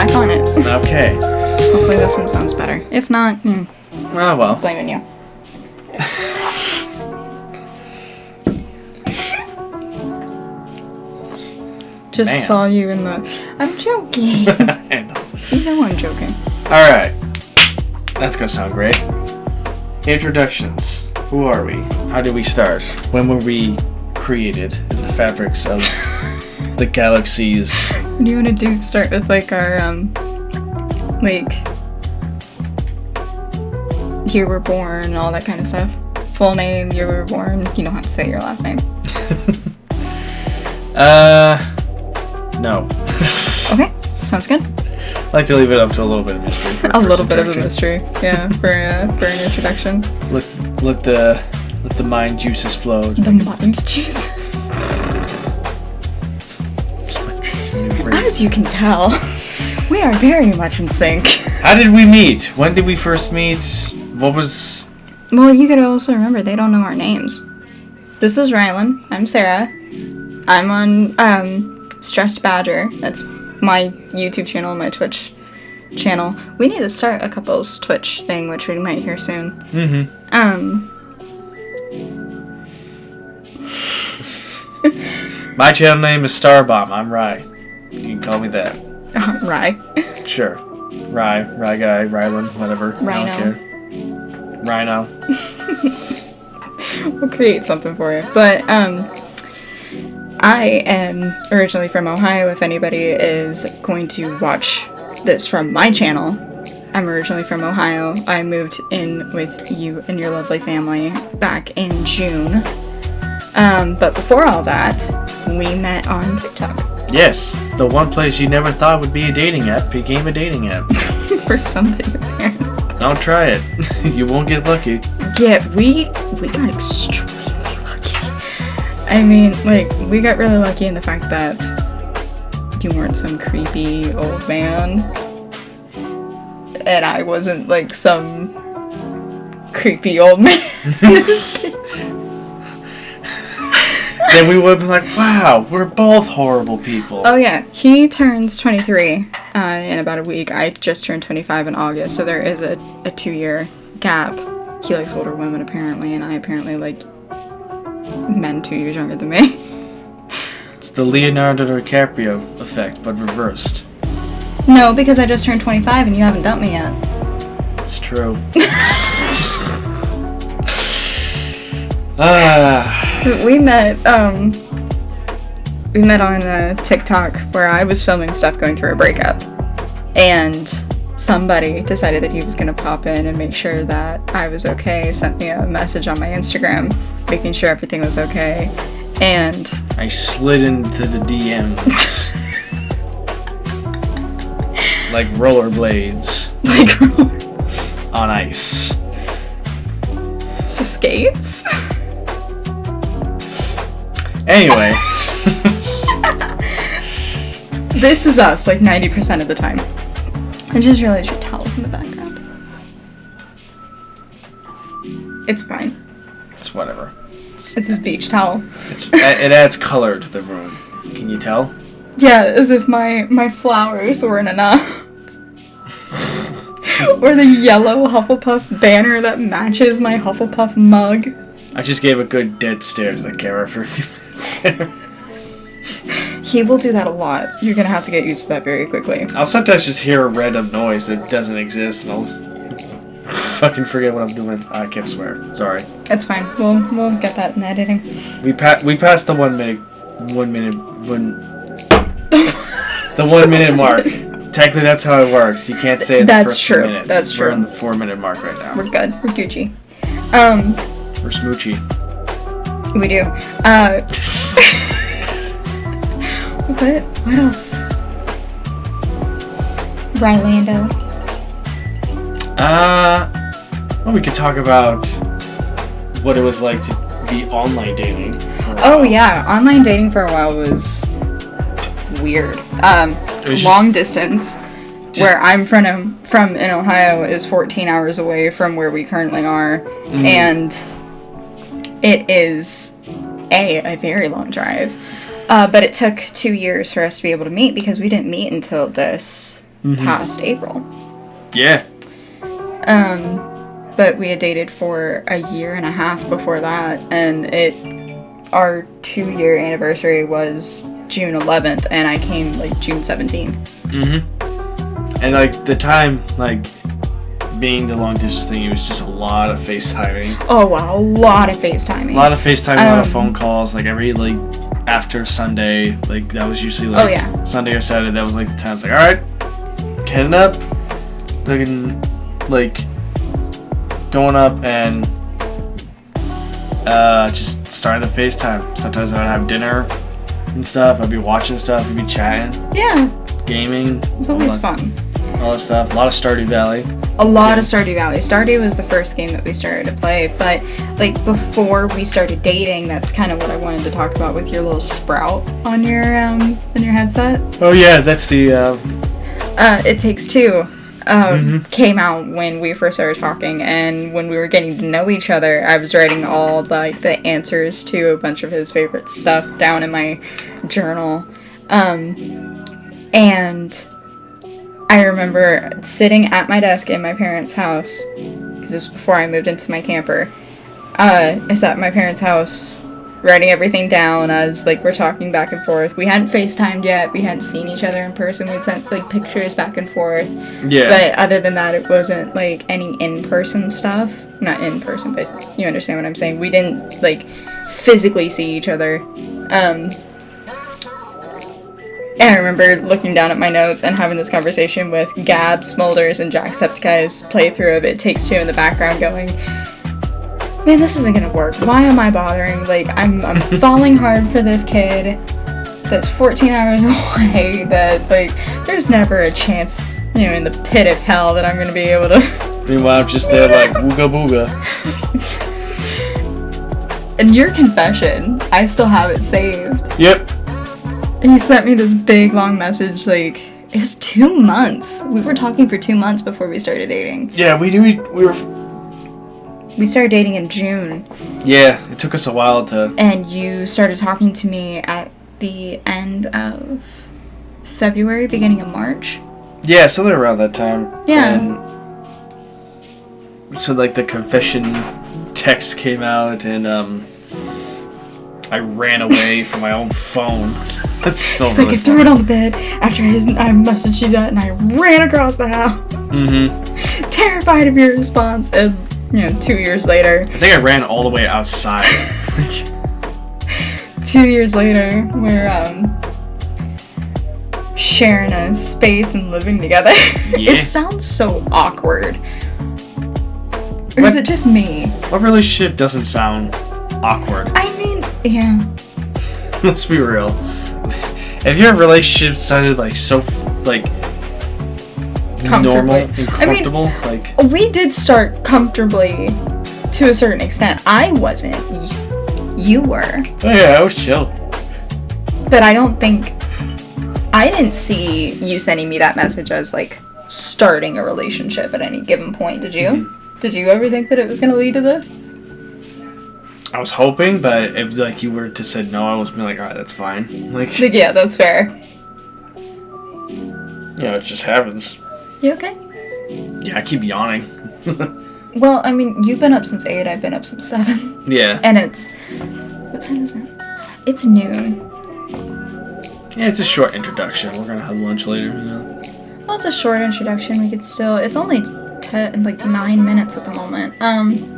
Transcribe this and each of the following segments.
back on it. Okay. Hopefully this one sounds better. If not, Oh, well. blaming you. Just Man. saw you in the... I'm joking. I know. You know I'm joking. Alright. That's gonna sound great. Introductions. Who are we? How did we start? When were we created in the fabrics of the galaxies? What do you want to do? Start with like our, like, year we're born, all that kind of stuff. Full name, year we were born. You don't have to say your last name. No. Okay, sounds good. I like to leave it up to a little bit of mystery. For A little bit of a mystery, yeah, for an introduction. Let the mind juices flow. The mind juice. That's my new phrase. As you can tell, we are very much in sync. How did we meet? When did we first meet? What was... Well, you gotta also remember, they don't know our names. This is Rylan. I'm Sarah. I'm on, Stressed Badger. That's my YouTube channel, my Twitch channel. We need to start a couple's Twitch thing, which we might hear soon. Mm-hmm. My channel name is Starbomb. I'm Rye. You can call me that. Rye. Sure. Rye guy, Rylan, whatever. Rhino. I don't care. Rhino. We'll create something for you. But, I am originally from Ohio, if anybody is going to watch this from my channel. I'm originally from Ohio. I moved in with you and your lovely family back in June. But before all that, we met on TikTok. Yes, the one place you never thought would be a dating app became a dating app. For somebody, apparently. Don't try it. You won't get lucky. Yeah, we got extremely lucky. I mean, like, we got really lucky in the fact that you weren't some creepy old man. And I wasn't, like, some creepy old man in this case. Then we would be like, wow, we're both horrible people. Oh, yeah. He turns 23 in about a week. I just turned 25 in August, so there is a 2-year gap. He likes older women, apparently, and I apparently like men 2 years younger than me. It's the Leonardo DiCaprio effect, but reversed. No, because I just turned 25 and you haven't dumped me yet. It's true. We met on TikTok where I was filming stuff going through a breakup, and somebody decided that he was gonna pop in and make sure that I was okay, sent me a message on my Instagram making sure everything was okay, and I slid into the DMs. Like rollerblades. like On ice. so skates. Anyway. This is us like 90% of the time. I just realized your towel's in the background. It's fine. It's whatever. It's his beach towel. It adds color to the room. Can you tell? Yeah, as if my flowers weren't enough. Or the yellow Hufflepuff banner that matches my Hufflepuff mug. I just gave a good dead stare to the camera for a few minutes there. He will do that a lot. You're gonna have to get used to that very quickly. I'll sometimes just hear a random noise that doesn't exist and I'll fucking forget what I'm doing. I can't swear. Sorry. It's fine. We'll get that in editing. We passed the 1 minute the 1 minute mark. Technically, that's how it works. You can't say it the first 2 minutes. That's true. We're in the 4 minute mark right now. We're good. We're Gucci. We're smoochy. We do. What else? Rylando. Well, we could talk about what it was like to be online dating. Oh yeah, online dating for a while was weird. Long distance, where I'm from in Ohio, is 14 hours away from where we currently are, and it is a very long drive. But it took 2 years for us to be able to meet because we didn't meet until this past April. Yeah. But we had dated for a year and a half before that, and our 2-year anniversary was June 11th, and I came like June 17th. And like the time, like being the long distance thing, it was just a lot of FaceTiming. Oh wow, a lot of FaceTiming. A lot of phone calls, like every like after Sunday, like that was usually like Sunday or Saturday. That was like the time. It's like, all right, heading up, looking like going up and just starting the FaceTime. Sometimes I would have dinner and stuff. I'd be watching stuff. We'd be chatting. Yeah. Gaming. It's always fun. All that stuff. A lot of Stardew Valley. A lot of Stardew Valley. Stardew was the first game that we started to play, but like before we started dating, that's kind of what I wanted to talk about with your little sprout on your headset. Oh yeah, that's the It Takes Two. Came out when we first started talking, and when we were getting to know each other, I was writing all like the answers to a bunch of his favorite stuff down in my journal. And I remember sitting at my desk in my parents' house, because this was before I moved into my camper. I sat at my parents' house writing everything down as like we're talking back and forth. We hadn't FaceTimed yet. We hadn't seen each other in person. We'd sent like pictures back and forth. Yeah. But other than that, it wasn't like any in-person stuff. Not in person, but you understand what I'm saying. We didn't like physically see each other. And I remember looking down at my notes and having this conversation with Gab, Smolders, and Jacksepticeye's playthrough of It Takes Two in the background going, man, this isn't gonna work. Why am I bothering? Like, I'm falling hard for this kid that's 14 hours away, that, like, there's never a chance, you know, in the pit of hell that I'm gonna be able to... Meanwhile, I'm just there like, wooga booga. And your confession, I still have it saved. Yep. He sent me this big, long message, like, it was 2 months. We were talking for 2 months before we started dating. Yeah, we were... We started dating in June. Yeah, it took us a while to... And you started talking to me at the end of February, beginning of March. Yeah, something around that time. Yeah. And so, like, the confession text came out, and, I ran away from my own phone. That's still He's really like, I threw it on the bed after I messaged you that, and I ran across the house. Terrified of your response, and... 2 years later. I think I ran all the way outside. 2 years later, we're sharing a space and living together. Yeah. It sounds so awkward. Or is it just me? What relationship doesn't sound awkward? I mean, yeah. Let's be real. If your relationship sounded like so, like... normal and comfortable. I mean, we did start comfortably to a certain extent. I wasn't. You were. Oh yeah, I was chill. But I didn't see you sending me that message as like starting a relationship at any given point. Did you? Did you ever think that it was going to lead to this? I was hoping, but if like you were to say no, I was like, alright, that's fine. Like yeah, that's fair. It just happens. You okay? Yeah, I keep yawning. Well, I mean, you've been up since 8, I've been up since 7. Yeah. And it's... What time is it? It's noon. Yeah, it's a short introduction. We're gonna have lunch later, Well, it's a short introduction. We could still... It's only 9 minutes at the moment. I don't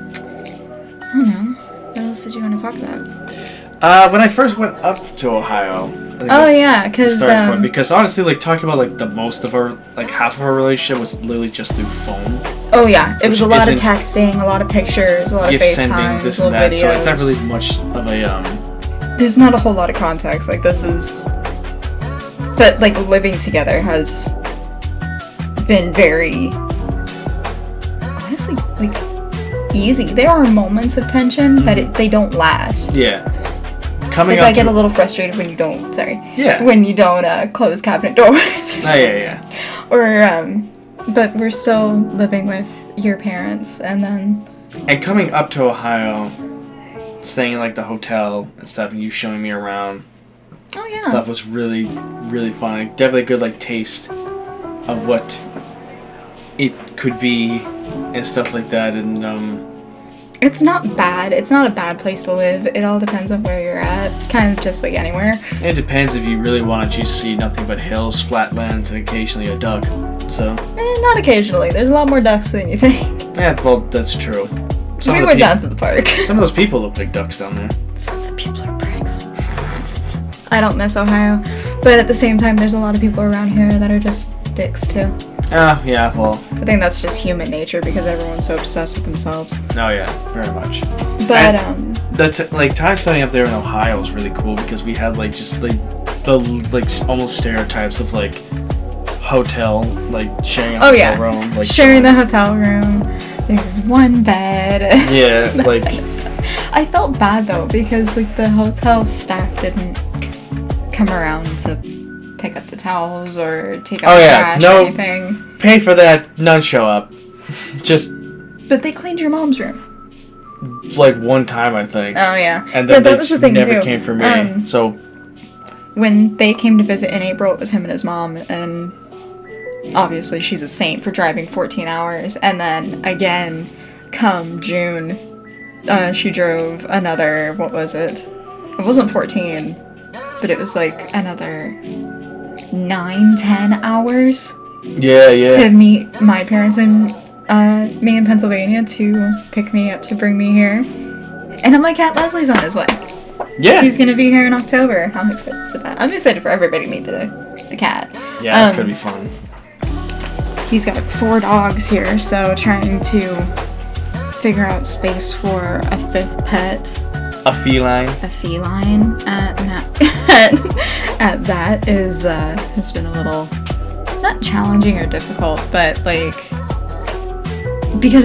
know. What else did you want to talk about? When I first went up to Ohio... because honestly, like, talking about, like, the most of our, like, half of our relationship was literally just through phone. Oh, yeah. It was a lot of texting, a lot of pictures, a lot of FaceTime, this and that, videos. So it's not really much of a, There's not a whole lot of context. Like, this is... But, like, living together has been very... Honestly, like, easy. There are moments of tension, but they don't last. Yeah. I get a little frustrated when you don't, when you don't close cabinet doors. But we're still living with your parents, and then... And coming up to Ohio, staying in, like, the hotel and stuff, and you showing me around. Oh, yeah. Stuff was really, really fun. Definitely a good, like, taste of what it could be and stuff like that. And It's not bad. It's not a bad place to live. It all depends on where you're at. Kind of just like anywhere. it depends if you really want to just see nothing but hills, flatlands, and occasionally a duck. So Not occasionally. There's a lot more ducks than you think. yeah, well, that's true. We went down to the park. Some of those people look like ducks down there. Some of the people are pricks. I don't miss Ohio, but at the same time, there's a lot of people around here that are just dicks too. Yeah, well. I think that's just human nature because everyone's so obsessed with themselves. Oh yeah, very much. But like time spending up there in Ohio was really cool because we had like just like the like almost stereotypes of like hotel, like sharing a hotel room, like sharing the hotel room. There's one bed. Yeah, like I felt bad though because like the hotel staff didn't come around to pick up the towels or take out the trash or anything. Pay for that, none show up. Just but they cleaned your mom's room. Like one time, I think. Oh yeah. And then that was the thing never too. came for me. So when they came to visit in April, it was him and his mom, and obviously she's a saint for driving 14 hours. And then again, come June, she drove another, what was it? It wasn't 14, but it was like another 9-10 hours. Yeah. To meet my parents in me in Pennsylvania to pick me up to bring me here. And I'm like, Cat Leslie's on his way. Yeah. He's gonna be here in October. I'm excited for that. I'm excited for everybody to meet the cat. Yeah, that's gonna be fun. He's got 4 dogs here, so trying to figure out space for a 5th pet. A feline. At that is has been a little not challenging or difficult, but like because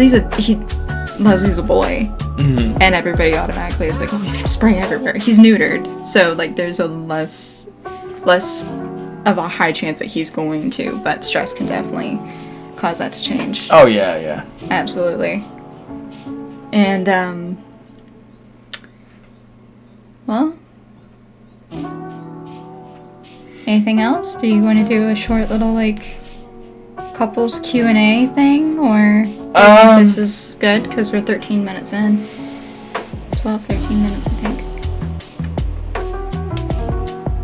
Leslie's a boy, and everybody automatically is like, oh, he's gonna spray everywhere. He's neutered, so like there's a less of a high chance that he's going to, but stress can definitely cause that to change. Oh yeah. Absolutely. And well, anything else? Do you want to do a short little like couples Q&A thing, or this is good because we're 13 minutes in? 13 minutes, I think.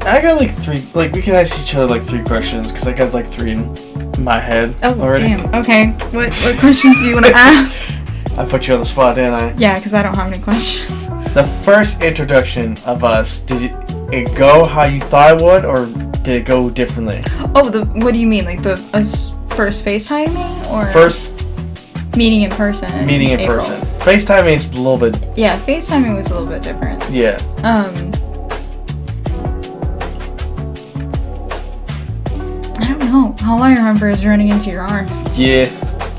I got like 3. Like we can ask each other like 3 questions because I got like 3 in my head already. Damn. Okay. What questions do you want to ask? I put you on the spot, didn't I? Yeah, because I don't have any questions. The first introduction of us, did it go how you thought it would, or did it go differently? Oh, what do you mean? Like us first FaceTiming, or first meeting in person? Meeting in April? person. FaceTiming is a little bit. Yeah, FaceTiming was a little bit different. Yeah. I don't know. All I remember is running into your arms. Yeah.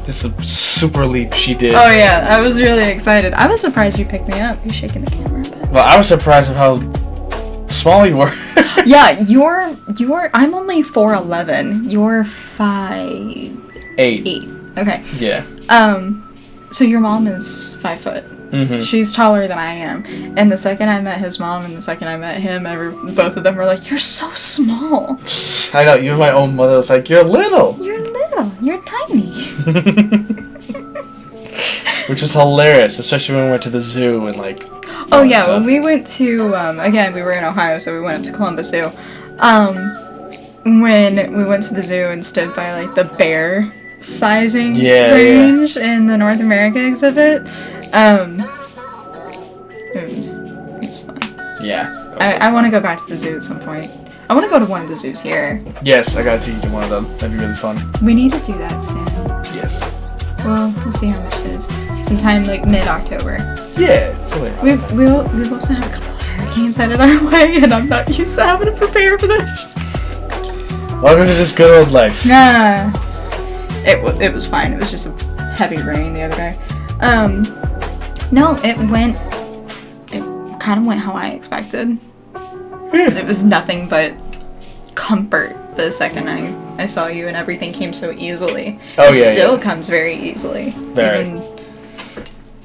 Just a super leap she did. Oh yeah, I was really excited. I was surprised you picked me up. You're shaking the camera a bit. Well, I was surprised of how small you were. Yeah, you're. I'm only 4'11". You're 5'8". Okay. Yeah. So your mom is 5 foot. Mm-hmm. She's taller than I am. And the second I met his mom and the second I met him, both of them were like, "You're so small." I know. Even my own mother was like, "You're little." You're little. You're tiny. Which was hilarious, especially when we went to the zoo and like. Oh yeah, when we went to again, we were in Ohio, so we went up to Columbus Zoo. When we went to the zoo and stood by like the bear sizing range in the North America exhibit, it was fun. Yeah. I want to go back to the zoo at some point. I want to go to one of the zoos here. Yes, I gotta take you to one of them. That'd be really fun. We need to do that soon. Yes. Well, we'll see how much it is. Sometime like mid-October. Yeah, something like that. We've also had a couple of hurricanes headed our way, and I'm not used to having to prepare for this. Welcome to this good old life. Nah. It was fine. It was just a heavy rain the other day. No, it kind of went how I expected. It was nothing but comfort the second I saw you, and everything came so easily. It still comes very easily. Very.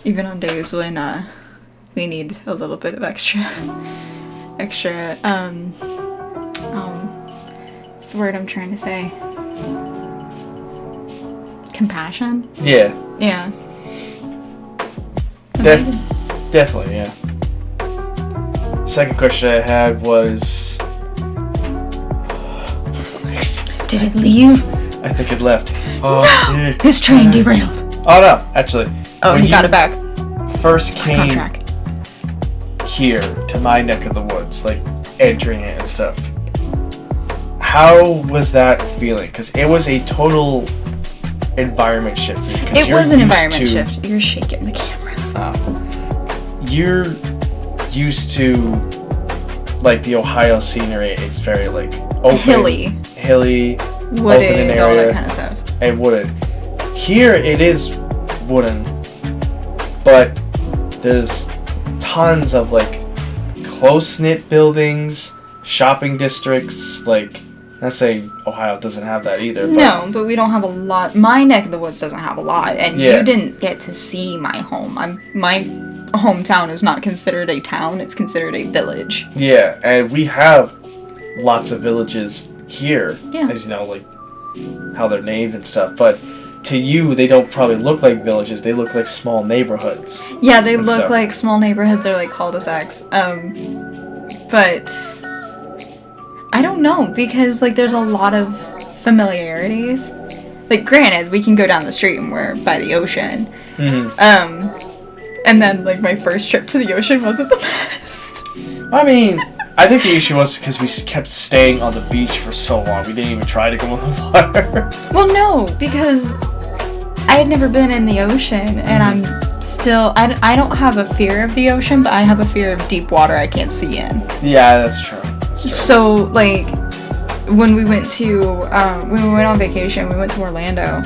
Even on days when we need a little bit of extra what's the word I'm trying to say? compassion. Yeah. Yeah. Definitely, yeah. Second question I had was... Did it leave? I think it left. Oh, No! His train derailed. Oh, no, actually. Oh, when he got it back. First Back on came track. here to my neck of the woods, like entering it and stuff. How was that feeling? Because it was a total environment shift for you. 'Cause It you're was an used environment to- shift. You're shaking the camera. You're used to like the Ohio scenery. It's very like open, hilly, Wooded, open in all that area, kind of stuff. and wooded. Here it is wooden, but there's tons of like close-knit buildings, shopping districts. Like, not saying Ohio doesn't have that either. But No, but we don't have a lot. My neck of the woods doesn't have a lot, and Yeah. you didn't get to see my home. My hometown is not considered a town; it's considered a village. yeah, and we have lots of villages here, Yeah. as you know, like how they're named and stuff. But to you, they don't probably look like villages. They look like small neighborhoods. Yeah, they And look stuff. like small neighborhoods or like cul-de-sacs. But I don't know because like there's a lot of familiarities. Like, granted, we can go down the street and we're by the ocean. Mm-hmm. And then like my first trip to the ocean wasn't the best. I mean, I think the issue was because we kept staying on the beach for so long. We didn't even try to go in the water. Well, no, because I had never been in the ocean, and I'm still... I don't have a fear of the ocean, but I have a fear of deep water I can't see in. Yeah, that's true. So, like, when we went on vacation, we went to Orlando,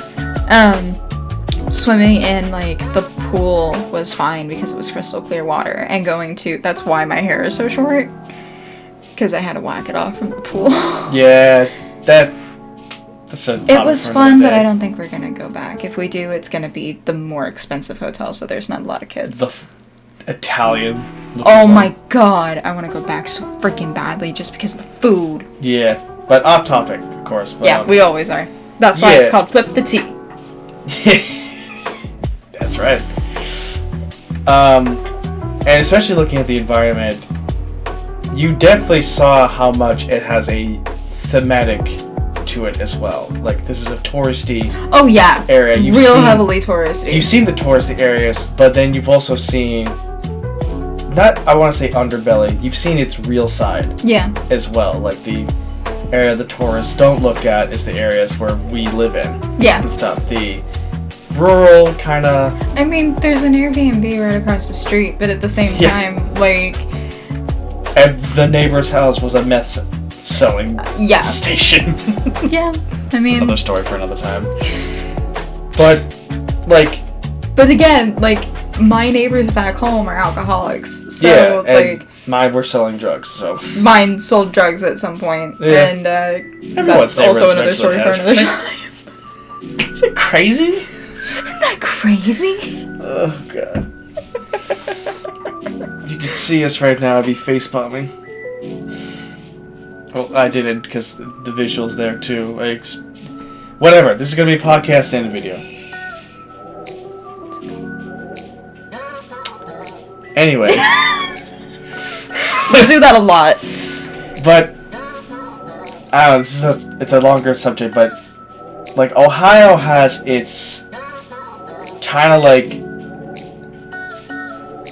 swimming in, like, the pool was fine because it was crystal clear water, and that's why my hair is so short, because I had to whack it off from the pool. Yeah, that's a It topic was for fun, another but day. I don't think we're gonna go back. If we do, it's gonna be the more expensive hotel, so there's not a lot of kids. The Italian. Oh my god, I want to go back so freaking badly just because of the food. Yeah, but off topic, of course. But, Yeah, we always are. That's why it's called Flip the Tea. That's right. And especially looking at the environment, you definitely saw how much it has a thematic to it as well. Like, this is a touristy Oh yeah, area. real heavily touristy. You've seen the touristy areas, but then you've also seen, not, I want to say underbelly, you've seen its real side Yeah. as well. Like, the area the tourists don't look at is the areas where we live in Yeah. and stuff. The rural kind of... I mean, there's an Airbnb right across the street, but at the same Yeah. time, like... And the neighbor's house was a meth selling Yeah. station. Yeah, I mean... Another story for another time. But, like... But again, like, my neighbors back home are alcoholics, so, yeah, and like... mine were selling drugs, so... Mine sold drugs at some point, Yeah. and Everyone's that's also neighbors another story for eventually another has. time. Is it crazy? Isn't that crazy? Oh, God. If you could see us right now, I'd be face bombing. Well, I didn't, because the visual's there, too. Whatever, this is going to be a podcast and a video. Anyway. We do that a lot. But I don't know, it's a longer subject, but like Ohio has its kind of like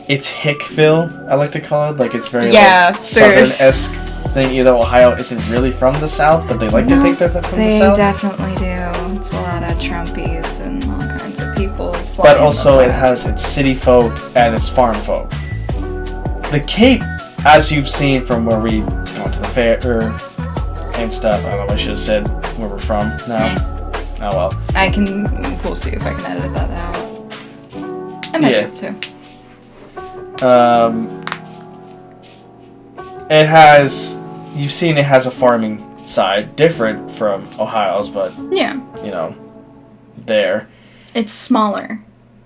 its Hickville, I like to call it. Like, it's very like Southern-esque thing. Even though Ohio isn't really from the South, but they like to think they're from the South. They definitely do. It's a lot of Trumpies and all kinds of people flying. But also it has its city folk and its farm folk. The Cape, as you've seen from where we went to the fair and stuff, I don't know, I should have said where we're from now. Oh well. We'll see if I can edit that out. I might be able to. It has, you've seen it has a farming side, different from Ohio's, but, Yeah. you know, there. It's smaller.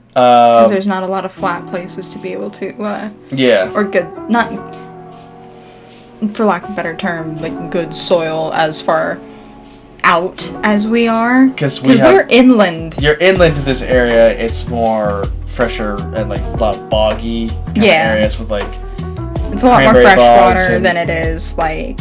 Because there's not a lot of flat places to be able to, yeah. or good, not, for lack of a better term, like good soil as far out as we are. Because we're inland. You're inland to this area. It's more fresher and like a lot of boggy kind of areas with like. It's a lot more fresh water than it is like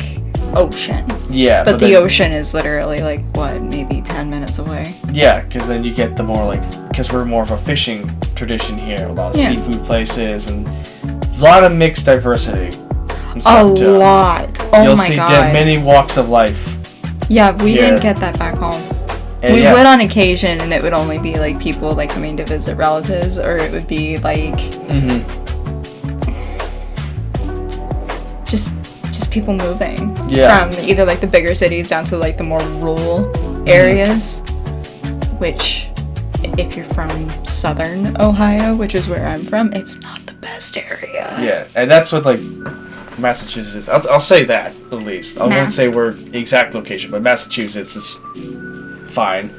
ocean. Yeah. But the ocean is literally like what, maybe 10 minutes away. Yeah, because then you get the more like, because we're more of a fishing tradition here. A lot of seafood places and a lot of mixed diversity. A lot. Oh You'll my see god. many walks of life. Yeah, we didn't get that back home. And we would on occasion, and it would only be like people like coming to visit relatives, or it would be like just people moving from either like the bigger cities down to like the more rural areas. Which, if you're from southern Ohio, which is where I'm from, it's not the best area. Yeah, and that's what like Massachusetts. I'll say that at least. I won't say we're the exact location, but Massachusetts is fine.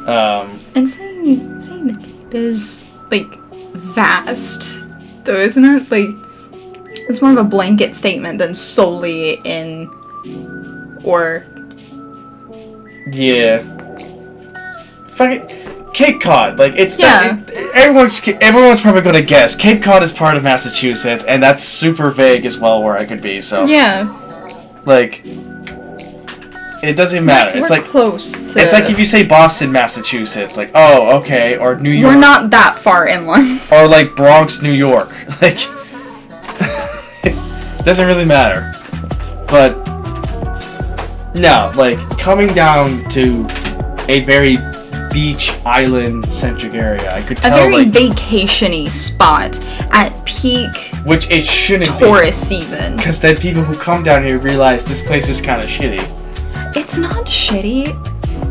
And saying the Cape is like vast, though, isn't it? Like it's more of a blanket statement than solely in or. Yeah. Fucking Cape Cod, like it's everyone's probably gonna guess Cape Cod is part of Massachusetts, and that's super vague as well where I could be. So like it doesn't matter. We're it's like close to. It's like if you say Boston, Massachusetts, like oh okay, or New York. We're not that far inland. Or like Bronx, New York, like it doesn't really matter. But no, like coming down to a very beach island centric area, I could tell a very like vacation-y spot at peak, which it shouldn't tourist season. Because then people who come down here realize this place is kind of shitty. It's not shitty,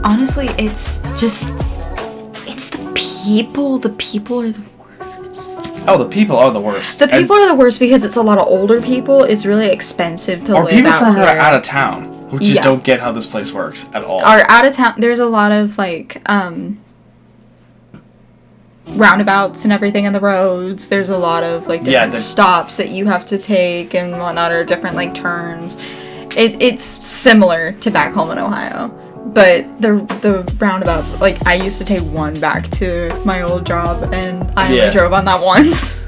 honestly. It's the people. The people are the worst. Oh, the people are the worst. The people are the worst because it's a lot of older people. It's really expensive to live out here. Or people from out of town. Who just don't get how this place works at all. Or out of town, there's a lot of, like, roundabouts and everything in the roads. There's a lot of, like, different stops that you have to take and whatnot, or different, like, turns. It's similar to back home in Ohio. But the roundabouts, like, I used to take one back to my old job, and I only drove on that once.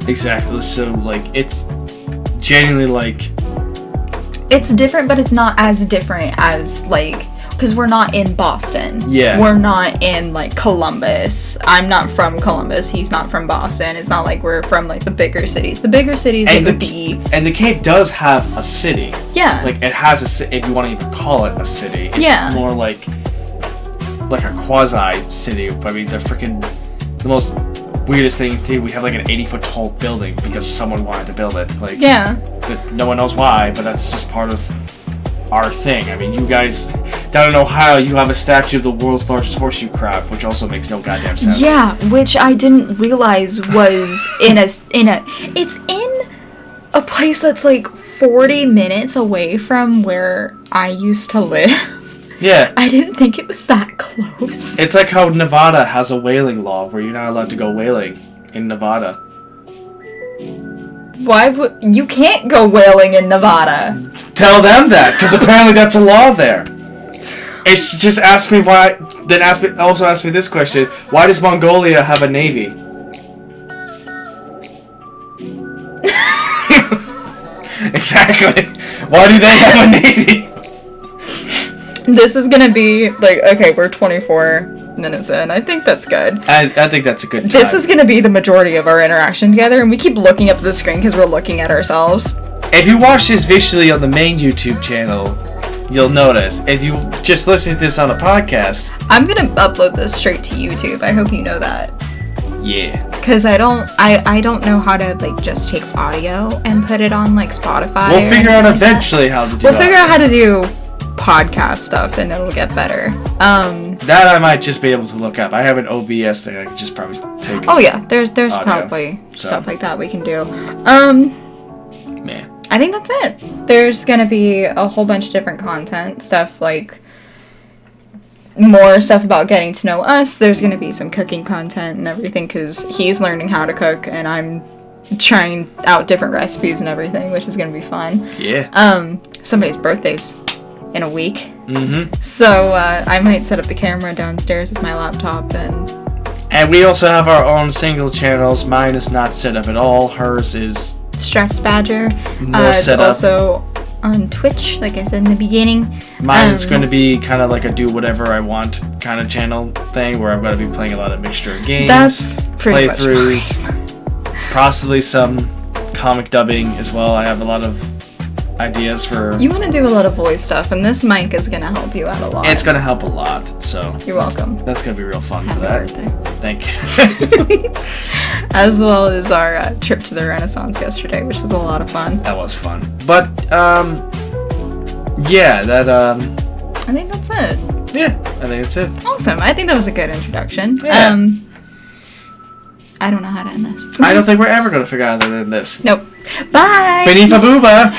Exactly. So, like, it's genuinely, like... It's different, but it's not as different as, like, because we're not in Boston. Yeah. We're not in, like, Columbus. I'm not from Columbus. He's not from Boston. It's not like we're from, like, the bigger cities. The bigger cities, it would be... And the Cape does have a city. Yeah. Like, it has a city, if you want to even call it a city. It's more like a quasi-city. I mean, they're freaking... The most weirdest thing, too, we have, like, an 80-foot tall building because someone wanted to build it. Like... Yeah. No one knows why, but that's just part of our thing. I mean, you guys down in Ohio, you have a statue of the world's largest horseshoe crab, which also makes no goddamn sense. Yeah, which I didn't realize was it's in a place that's like 40 minutes away from where I used to live. Yeah. I didn't think it was that close. It's like how Nevada has a whaling law where you're not allowed to go whaling in Nevada. Why would you can't go whaling in Nevada? Tell them that, because apparently that's a law there. It's just ask me why. Then ask me this question: why does Mongolia have a navy? Exactly. Why do they have a navy? This is gonna be like, okay, we're 24 minutes in. I think that's good. I think that's a good time. This is gonna be the majority of our interaction together, and we keep looking up at the screen because we're looking at ourselves. If you watch this visually on the main YouTube channel, you'll notice. If you just listen to this on a podcast... I'm gonna upload this straight to YouTube. I hope you know that. Yeah. Because I don't know how to, like, just take audio and put it on, like, Spotify. We'll figure out eventually how to do that. We'll figure out how to do podcast stuff, and it'll get better. That I might just be able to look up. I have an OBS thing I can just probably take. Oh yeah, there's audio, probably stuff like that we can do. I think that's it. There's gonna be a whole bunch of different content stuff, like more stuff about getting to know us. There's gonna be some cooking content and everything because he's learning how to cook and I'm trying out different recipes and everything, which is gonna be fun. Yeah. Somebody's birthday's in a week. Mm-hmm. So I might set up the camera downstairs with my laptop And we also have our own single channels. Mine is not set up at all. Hers is Stress Badger. more It's set up. also on Twitch, like I said in the beginning. Mine's going to be kind of like a do whatever I want kind of channel thing where I'm going to be playing a lot of mixture of games, That's pretty much playthroughs, possibly some comic dubbing as well. I have a lot of ideas for... You want to do a lot of voice stuff, and this mic is going to help you out a lot. It's going to help a lot, so... You're welcome. That's going to be real fun Happy for that. birthday. Thank you. As well as our trip to the Renaissance yesterday, which was a lot of fun. That was fun. But, yeah, that, I think that's it. yeah, I think that's it. Awesome. I think that was a good introduction. Yeah. I don't know how to end this. I don't think we're ever going to figure out other than this. Nope. Bye! Benifa Booba!